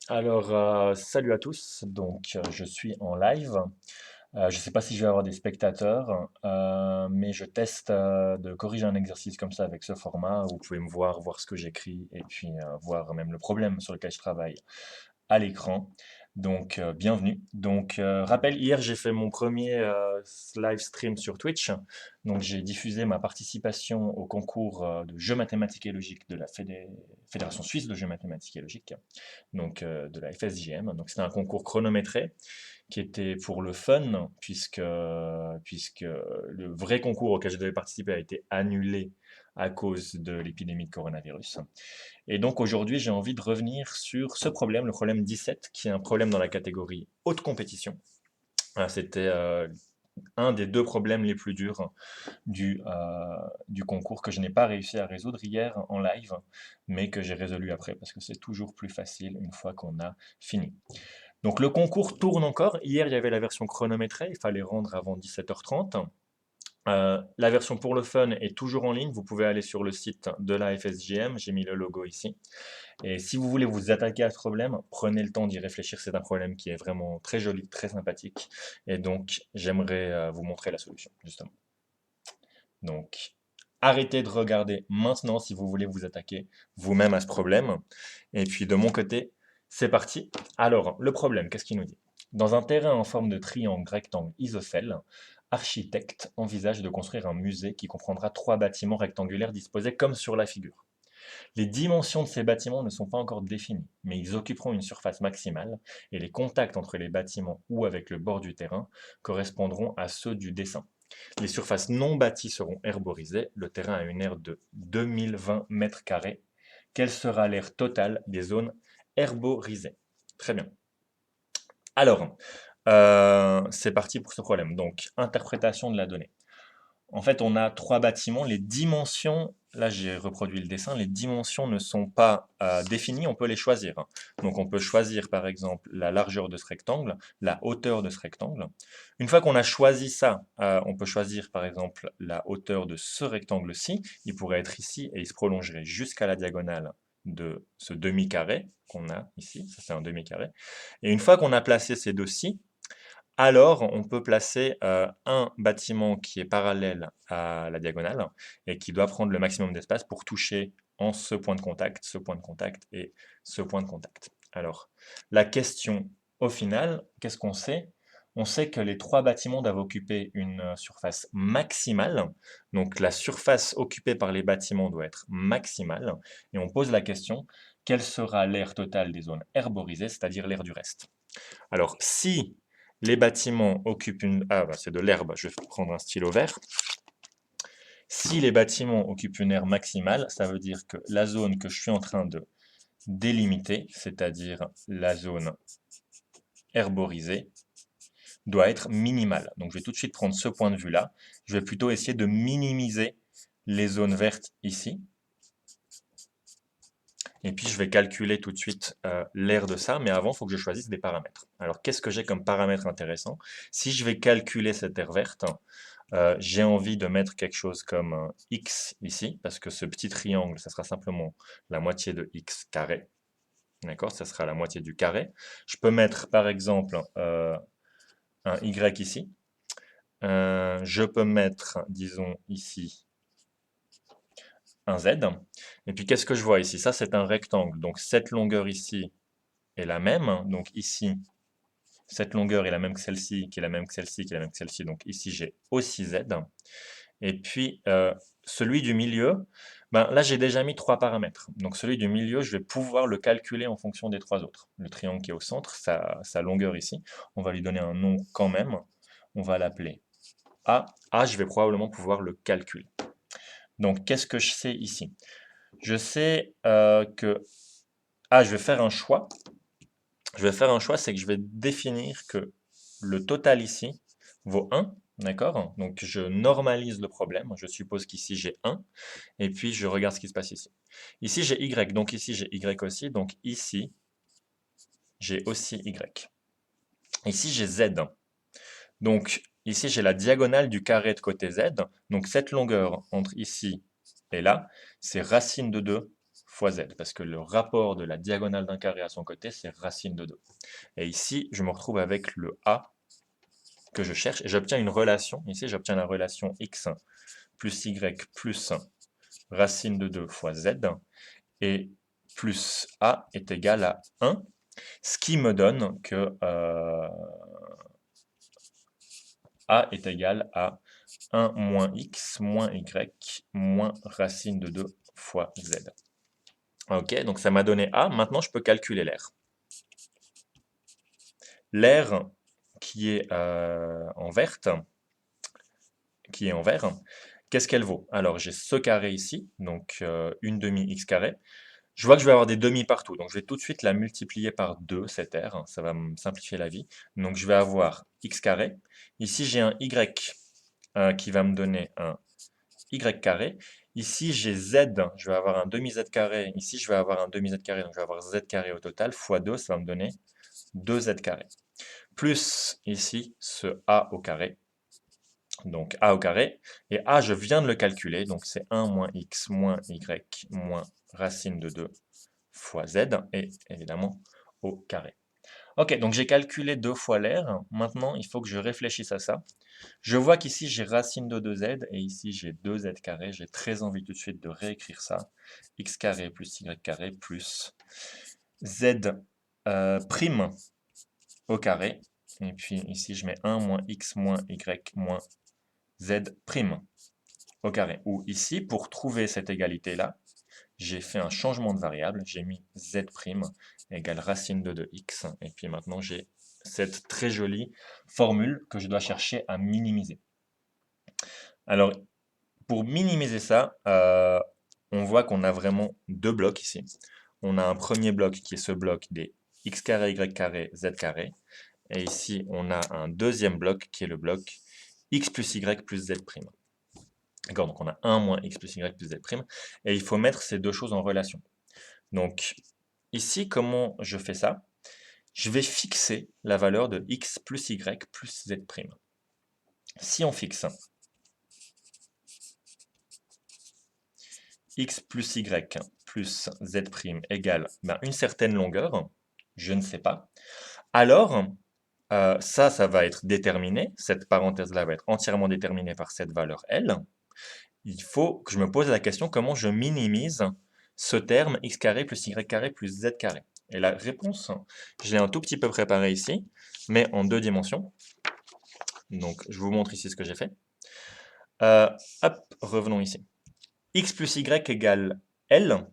Salut à tous. Je suis en live. Je ne sais pas si je vais avoir des spectateurs, mais je teste de corriger un exercice comme ça avec ce format. Vous pouvez me voir, voir ce que j'écris et puis voir même le problème sur lequel je travaille à l'écran. Bienvenue. Rappel, hier, j'ai fait mon premier live stream sur Twitch. Donc, j'ai diffusé ma participation au concours de jeux mathématiques et logiques de la Fédération suisse de jeux mathématiques et logiques, de la FSJM. Donc, c'était un concours chronométré qui était pour le fun, puisque le vrai concours auquel je devais participer a été annulé à cause de l'épidémie de coronavirus. Et donc aujourd'hui, j'ai envie de revenir sur ce problème, le problème 17, qui est un problème dans la catégorie haute compétition. C'était un des deux problèmes les plus durs du concours que je n'ai pas réussi à résoudre hier en live, mais que j'ai résolu après parce que c'est toujours plus facile une fois qu'on a fini. Donc le concours tourne encore. Hier, il y avait la version chronométrée, il fallait rendre avant 17h30. La version pour le fun est toujours en ligne. Vous pouvez aller sur le site de la FSJM. J'ai mis le logo ici. Et si vous voulez vous attaquer à ce problème, prenez le temps d'y réfléchir. C'est un problème qui est vraiment très joli, très sympathique. Et donc, j'aimerais vous montrer la solution, justement. Donc, arrêtez de regarder maintenant si vous voulez vous attaquer vous-même à ce problème. Et puis, de mon côté, c'est parti. Alors, le problème, qu'est-ce qu'il nous dit? Dans un terrain en forme de triangle rectangle isocèle, architecte envisage de construire un musée qui comprendra 3 bâtiments rectangulaires disposés comme sur la figure. Les dimensions de ces bâtiments ne sont pas encore définies, mais ils occuperont une surface maximale et les contacts entre les bâtiments ou avec le bord du terrain correspondront à ceux du dessin. Les surfaces non bâties seront herborisées. Le terrain a une aire de 2020 mètres carrés. Quelle sera l'aire totale des zones herborisées? Très bien. Alors, c'est parti pour ce problème. Donc, interprétation de la donnée. En fait, on a 3 bâtiments. Les dimensions, là j'ai reproduit le dessin, les dimensions ne sont pas définies, on peut les choisir. Donc on peut choisir par exemple la largeur de ce rectangle, la hauteur de ce rectangle. Une fois qu'on a choisi ça, on peut choisir par exemple la hauteur de ce rectangle-ci. Il pourrait être ici et il se prolongerait jusqu'à la diagonale de ce demi-carré qu'on a ici. Ça c'est un demi-carré. Et une fois qu'on a placé ces deux-ci, alors, on peut placer un bâtiment qui est parallèle à la diagonale et qui doit prendre le maximum d'espace pour toucher en ce point de contact, ce point de contact et ce point de contact. Alors, la question au final, qu'est-ce qu'on sait? On sait que les 3 bâtiments doivent occuper une surface maximale. Donc, la surface occupée par les bâtiments doit être maximale. Et on pose la question, quelle sera l'aire totale des zones herborisées, c'est-à-dire l'aire du reste? Alors, si les bâtiments occupent une... Ah, bah, c'est de l'herbe, je vais prendre un stylo vert. Si les bâtiments occupent une aire maximale, ça veut dire que la zone que je suis en train de délimiter, c'est-à-dire la zone herborisée, doit être minimale. Donc, je vais tout de suite prendre ce point de vue-là. Je vais plutôt essayer de minimiser les zones vertes ici. Et puis, je vais calculer tout de suite l'aire de ça, mais avant, il faut que je choisisse des paramètres. Alors, qu'est-ce que j'ai comme paramètre intéressant? Si je vais calculer cette aire verte, j'ai envie de mettre quelque chose comme x ici, parce que ce petit triangle, ça sera simplement la moitié de x carré. D'accord? Ça sera la moitié du carré. Je peux mettre, par exemple, un y ici. Je peux mettre, disons, ici, un z. Et puis, qu'est-ce que je vois ici? Ça, c'est un rectangle. Donc, cette longueur ici est la même. Donc, ici, cette longueur est la même que celle-ci, qui est la même que celle-ci, qui est la même que celle-ci. Donc, ici, j'ai aussi z. Et puis, celui du milieu, ben, là, j'ai déjà mis 3 paramètres. Donc, celui du milieu, je vais pouvoir le calculer en fonction des 3 autres. Le triangle qui est au centre, sa longueur ici, on va lui donner un nom quand même. On va l'appeler A. A, je vais probablement pouvoir le calculer. Donc, qu'est-ce que je sais ici? Je sais que A, je vais faire un choix. Je vais faire un choix, c'est que je vais définir que le total ici vaut 1. D'accord? Donc, je normalise le problème. Je suppose qu'ici, j'ai 1. Et puis, je regarde ce qui se passe ici. Ici, j'ai Y. Donc, ici, j'ai Y aussi. Donc, ici, j'ai aussi Y. Ici, j'ai Z. Donc, ici, j'ai la diagonale du carré de côté Z. Donc, cette longueur entre ici et là, c'est racine de 2 fois z, parce que le rapport de la diagonale d'un carré à son côté, c'est racine de 2. Et ici, je me retrouve avec le a que je cherche, et j'obtiens une relation. Ici, j'obtiens la relation x plus y plus racine de 2 fois z, et plus a est égal à 1, ce qui me donne que a est égal à 1 moins x moins y moins racine de 2 fois z. Ok, donc ça m'a donné a. Maintenant, je peux calculer l'air. L'air qui est en verte, qui est en vert, qu'est-ce qu'elle vaut? Alors, j'ai ce carré ici, donc une demi x carré. Je vois que je vais avoir des demi partout, donc je vais tout de suite la multiplier par 2, cette r, ça va me simplifier la vie. Donc je vais avoir x carré. Ici, j'ai un y qui va me donner un y carré. Ici, j'ai z, je vais avoir un demi-z carré. Ici, je vais avoir un demi-z carré, donc je vais avoir z carré au total, fois 2, ça va me donner 2z carré. Plus ici, ce a au carré, donc a au carré. Et a, je viens de le calculer, donc c'est 1 moins x moins y moins racine de 2 fois z, et évidemment au carré. Ok, donc j'ai calculé 2 fois l'air. Maintenant, il faut que je réfléchisse à ça. Je vois qu'ici, j'ai racine de 2z, et ici, j'ai 2z carré. J'ai très envie tout de suite de réécrire ça. X carré plus y carré plus z prime au carré. Et puis ici, je mets 1 moins x moins y moins z prime au carré. Ou ici, pour trouver cette égalité-là, j'ai fait un changement de variable. J'ai mis z prime égale racine de 2x. Et puis maintenant, j'ai cette très jolie formule que je dois chercher à minimiser. Alors, pour minimiser ça, on voit qu'on a vraiment deux blocs ici. On a un premier bloc qui est ce bloc des x carré, y carré, z carré. Et ici, on a un deuxième bloc qui est le bloc x plus y plus z prime. D'accord, donc on a 1 moins x plus y plus z prime. Et il faut mettre ces deux choses en relation. Donc, ici, comment je fais ça? Je vais fixer la valeur de x plus y plus z prime. Si on fixe x plus y plus z prime égale une certaine longueur, je ne sais pas, alors ça va être déterminé, cette parenthèse-là va être entièrement déterminée par cette valeur L. Il faut que je me pose la question comment je minimise ce terme x carré plus y carré plus z carré. Et la réponse, je l'ai un tout petit peu préparée ici, mais en deux dimensions. Donc je vous montre ici ce que j'ai fait. Hop, revenons ici. X plus y égale L.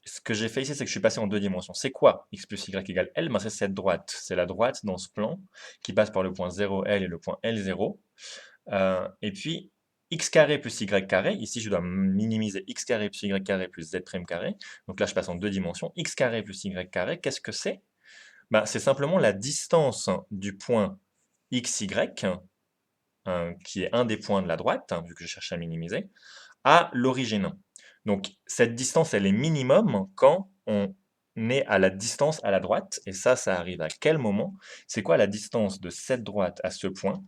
Ce que j'ai fait ici, c'est que je suis passé en deux dimensions. C'est quoi x plus y égale L? C'est cette droite. C'est la droite dans ce plan qui passe par le point 0L et le point L0. Et puis, x carré plus y carré. Ici, je dois minimiser x carré plus y carré plus z prime carré. Donc là, je passe en deux dimensions. X carré plus y carré, qu'est-ce que c'est? C'est simplement la distance du point xy, qui est un des points de la droite, vu que je cherche à minimiser, à l'origine. Donc cette distance, elle est minimum quand on est à la distance à la droite. Et ça arrive à quel moment? C'est quoi la distance de cette droite à ce point?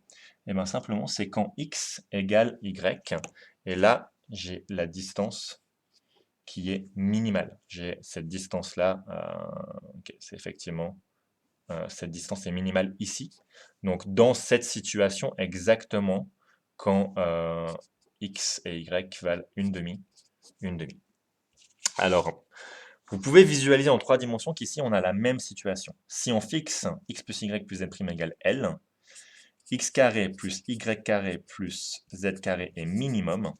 Et bien simplement, c'est quand x égale y. Et là, j'ai la distance qui est minimale. J'ai cette distance-là, c'est effectivement, cette distance est minimale ici. Donc dans cette situation, exactement quand x et y valent une demi. Alors, vous pouvez visualiser en trois dimensions qu'ici, on a la même situation. Si on fixe x plus y plus z' égale L, x carré plus y carré plus z carré est minimum.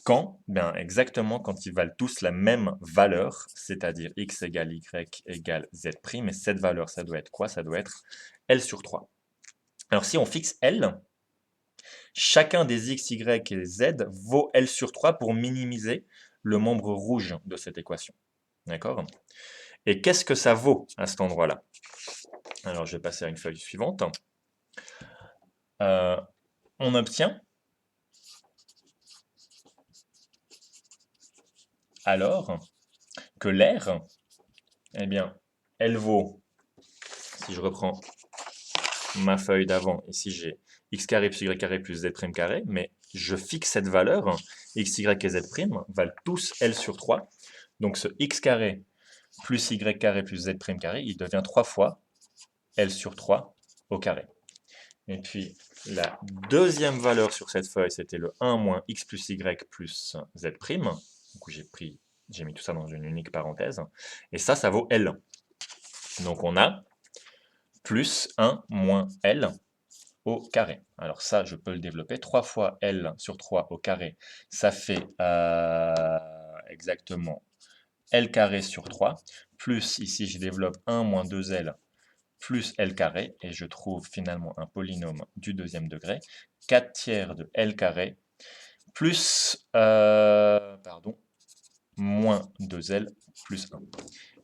Quand? Exactement quand ils valent tous la même valeur, c'est-à-dire x égale y égale z', et cette valeur, ça doit être quoi? Ça doit être L sur 3. Alors si on fixe L, chacun des x, y et z vaut L sur 3 pour minimiser le membre rouge de cette équation. D'accord? Et qu'est-ce que ça vaut à cet endroit-là? Alors, je vais passer à une feuille suivante. On obtient alors que l'air, eh bien, elle vaut, si je reprends ma feuille d'avant, ici j'ai x carré plus y carré plus z prime carré, mais je fixe cette valeur, x, y et z' valent tous L sur 3. Donc ce x carré plus y carré plus z' carré, il devient 3 fois L sur 3 au carré. Et puis la deuxième valeur sur cette feuille, c'était le 1 moins x plus y plus z'. Donc j'ai mis tout ça dans une unique parenthèse. Et ça vaut L. Donc on a plus 1 moins L au carré. Alors ça, je peux le développer. 3 fois L sur 3 au carré, ça fait exactement L carré sur 3. Plus, ici, je développe 1 moins 2L plus L carré. Et je trouve finalement un polynôme du deuxième degré. 4 tiers de L carré plus, moins 2L plus 1.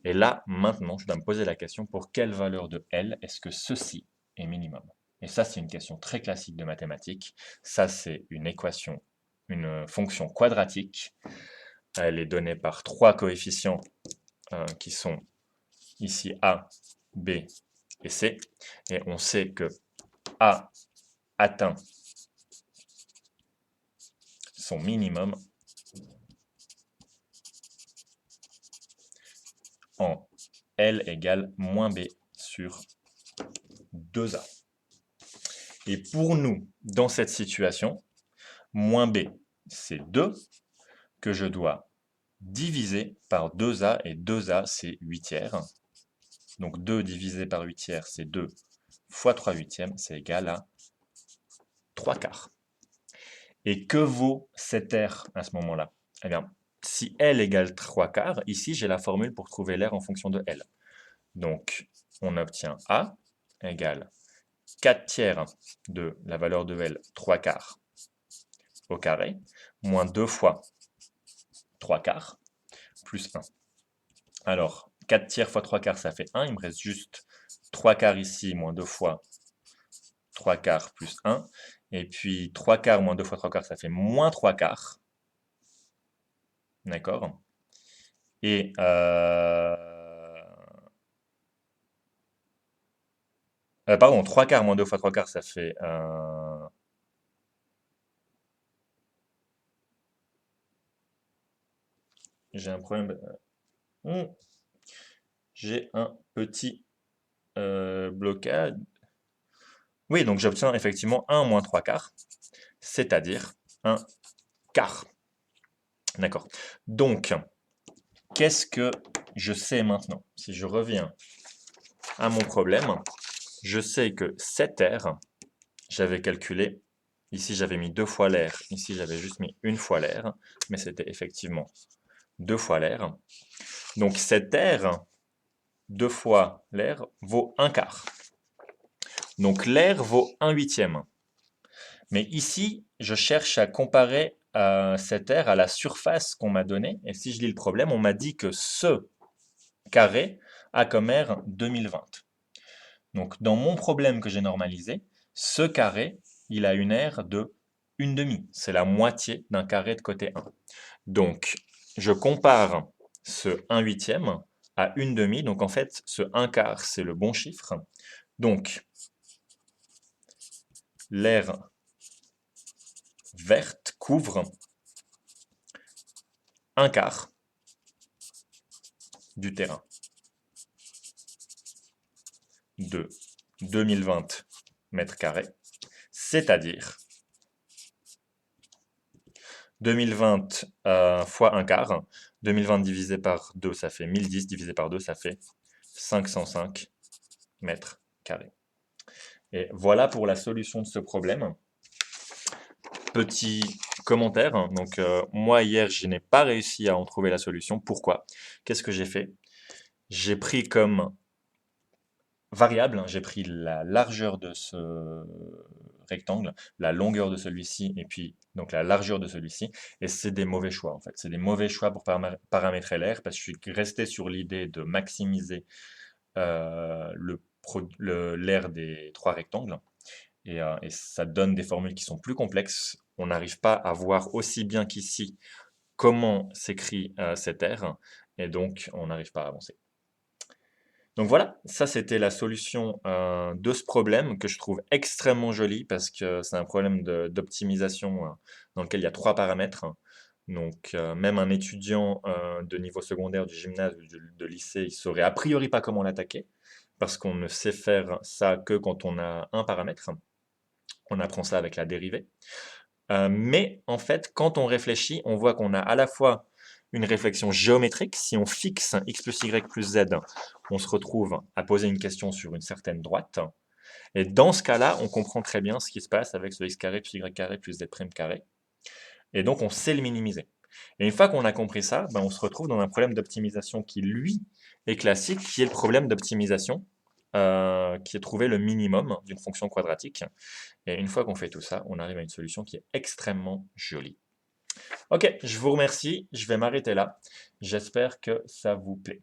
Et là, maintenant, je dois me poser la question, pour quelle valeur de L est-ce que ceci est minimum? Et ça, c'est une question très classique de mathématiques. Ça, c'est une équation, une fonction quadratique. Elle est donnée par 3 coefficients qui sont ici A, B et C. Et on sait que A atteint son minimum en L égale moins B sur 2A. Et pour nous, dans cette situation, moins B, c'est 2 que je dois diviser par 2A, et 2A, c'est 8 tiers. Donc 2 divisé par 8 tiers, c'est 2 fois 3 huitièmes, c'est égal à 3 quarts. Et que vaut cet R à ce moment-là? Eh bien, si L égale 3 quarts, ici j'ai la formule pour trouver l'R en fonction de L. Donc, on obtient A égale 4 tiers de la valeur de L, 3 quarts au carré, moins 2 fois 3 quarts, plus 1. Alors, 4 tiers fois 3 quarts, ça fait 1. Il me reste juste 3 quarts ici, moins 2 fois 3 quarts plus 1. Et puis 3 quarts moins 2 fois 3 quarts, ça fait moins 3 quarts. D'accord? Et pardon, 3 quarts moins 2 fois 3 quarts, ça fait... J'ai un problème... J'ai un petit blocage. Oui, donc j'obtiens effectivement 1 moins 3 quarts, c'est-à-dire 1 quart. D'accord. Donc, qu'est-ce que je sais maintenant? Si je reviens à mon problème, je sais que cet R, j'avais calculé, ici j'avais mis 2 fois l'air, ici j'avais juste mis 1 fois l'air, mais c'était effectivement 2 fois l'air. Donc cet R, 2 fois l'air, vaut 1 quart. Donc l'air vaut 1 huitième. Mais ici, je cherche à comparer cet R à la surface qu'on m'a donnée. Et si je lis le problème, on m'a dit que ce carré a comme R 2020. Donc dans mon problème que j'ai normalisé, ce carré, il a une R de 1/2. C'est la moitié d'un carré de côté 1. Donc je compare ce 1 huitième à 1/2. Donc en fait, ce 1 quart, c'est le bon chiffre. Donc l'aire verte couvre 1 quart du terrain de 2020 mètres carrés, c'est-à-dire 2020 fois 1 quart. 2020 divisé par 2, ça fait 1010, divisé par 2, ça fait 505 mètres carrés. Et voilà pour la solution de ce problème. Petit commentaire, donc moi hier, je n'ai pas réussi à en trouver la solution. Pourquoi? Qu'est-ce que j'ai fait? J'ai pris comme variable, j'ai pris la largeur de ce rectangle, la longueur de celui-ci, et puis donc la largeur de celui-ci, et c'est des mauvais choix en fait. C'est des mauvais choix pour paramétrer l'air, parce que je suis resté sur l'idée de maximiser l'air des 3 rectangles, et ça donne des formules qui sont plus complexes. On n'arrive pas à voir aussi bien qu'ici comment s'écrit cet air, et donc on n'arrive pas à avancer. Donc voilà, ça c'était la solution de ce problème que je trouve extrêmement joli parce que c'est un problème d'optimisation dans lequel il y a trois paramètres. Donc même un étudiant de niveau secondaire du gymnase ou de lycée, il saurait a priori pas comment l'attaquer parce qu'on ne sait faire ça que quand on a un paramètre. On apprend ça avec la dérivée. Mais en fait, quand on réfléchit, on voit qu'on a à la fois une réflexion géométrique. Si on fixe x plus y plus z, on se retrouve à poser une question sur une certaine droite. Et dans ce cas-là, on comprend très bien ce qui se passe avec ce x carré plus y carré plus z prime carré. Et donc, on sait le minimiser. Et une fois qu'on a compris ça, ben, on se retrouve dans un problème d'optimisation qui, lui, est classique, qui est le problème d'optimisation, qui est trouver le minimum d'une fonction quadratique. Et une fois qu'on fait tout ça, on arrive à une solution qui est extrêmement jolie. Ok, je vous remercie, je vais m'arrêter là. J'espère que ça vous plaît.